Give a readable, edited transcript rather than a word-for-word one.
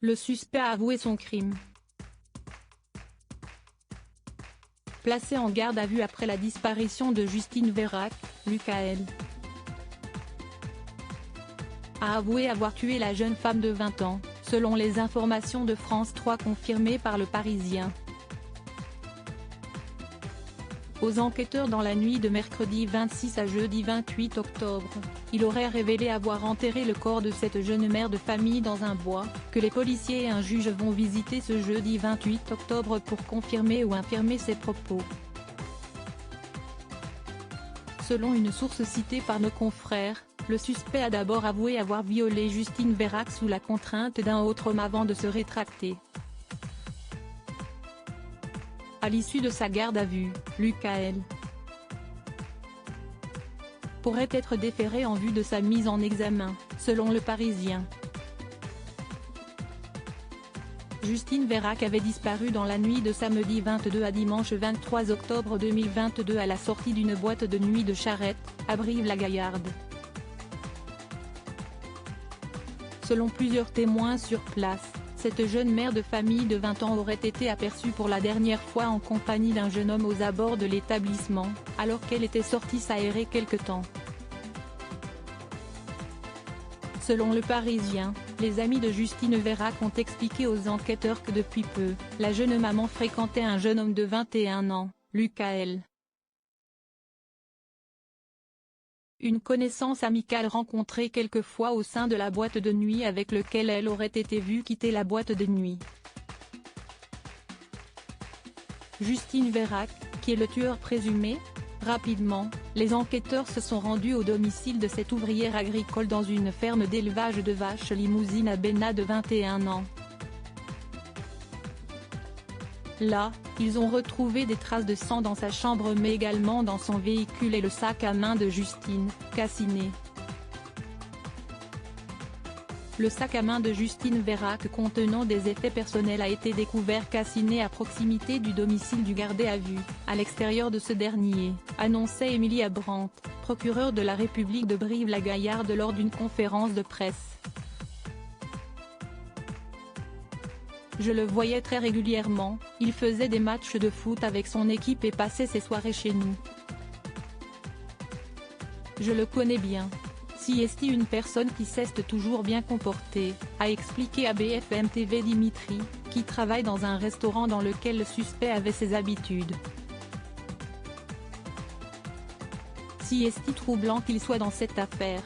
Le suspect a avoué son crime. Placé en garde à vue après la disparition de Justine Vérac, Lucas a avoué avoir tué la jeune femme de 20 ans, selon les informations de France 3 confirmées par Le Parisien. Aux enquêteurs dans la nuit de mercredi 26 à jeudi 28 octobre, il aurait révélé avoir enterré le corps de cette jeune mère de famille dans un bois, que les policiers et un juge vont visiter ce jeudi 28 octobre pour confirmer ou infirmer ses propos. Selon une source citée par nos confrères, le suspect a d'abord avoué avoir violé Justine Vérac sous la contrainte d'un autre homme avant de se rétracter. À l'issue de sa garde à vue, Lucas pourrait être déféré en vue de sa mise en examen, selon Le Parisien. Justine Vérac avait disparu dans la nuit de samedi 22 à dimanche 23 octobre 2022 à la sortie d'une boîte de nuit de Charette, à Brive-la-Gaillarde. Selon plusieurs témoins sur place, cette jeune mère de famille de 20 ans aurait été aperçue pour la dernière fois en compagnie d'un jeune homme aux abords de l'établissement, alors qu'elle était sortie s'aérer quelque temps. Selon Le Parisien, les amis de Justine Vérac ont expliqué aux enquêteurs que depuis peu, la jeune maman fréquentait un jeune homme de 21 ans, Lucas. Une connaissance amicale rencontrée quelquefois au sein de la boîte de nuit avec lequel elle aurait été vue quitter la boîte de nuit. Justine Vérac, qui est le tueur présumé. Rapidement, les enquêteurs se sont rendus au domicile de cette ouvrière agricole dans une ferme d'élevage de vaches limousines à Bénat de 21 ans. Là, ils ont retrouvé des traces de sang dans sa chambre mais également dans son véhicule et le sac à main de Justine, calciné. Le sac à main de Justine Vérac contenant des effets personnels a été découvert calciné à proximité du domicile du gardé à vue, à l'extérieur de ce dernier, annonçait Émilie Abrante, procureure de la République de Brive-la-Gaillarde lors d'une conférence de presse. Je le voyais très régulièrement, il faisait des matchs de foot avec son équipe et passait ses soirées chez nous. Je le connais bien. Si est une personne qui s'est toujours bien comportée, a expliqué à BFM TV Dimitri, qui travaille dans un restaurant dans lequel le suspect avait ses habitudes. Si est troublant qu'il soit dans cette affaire.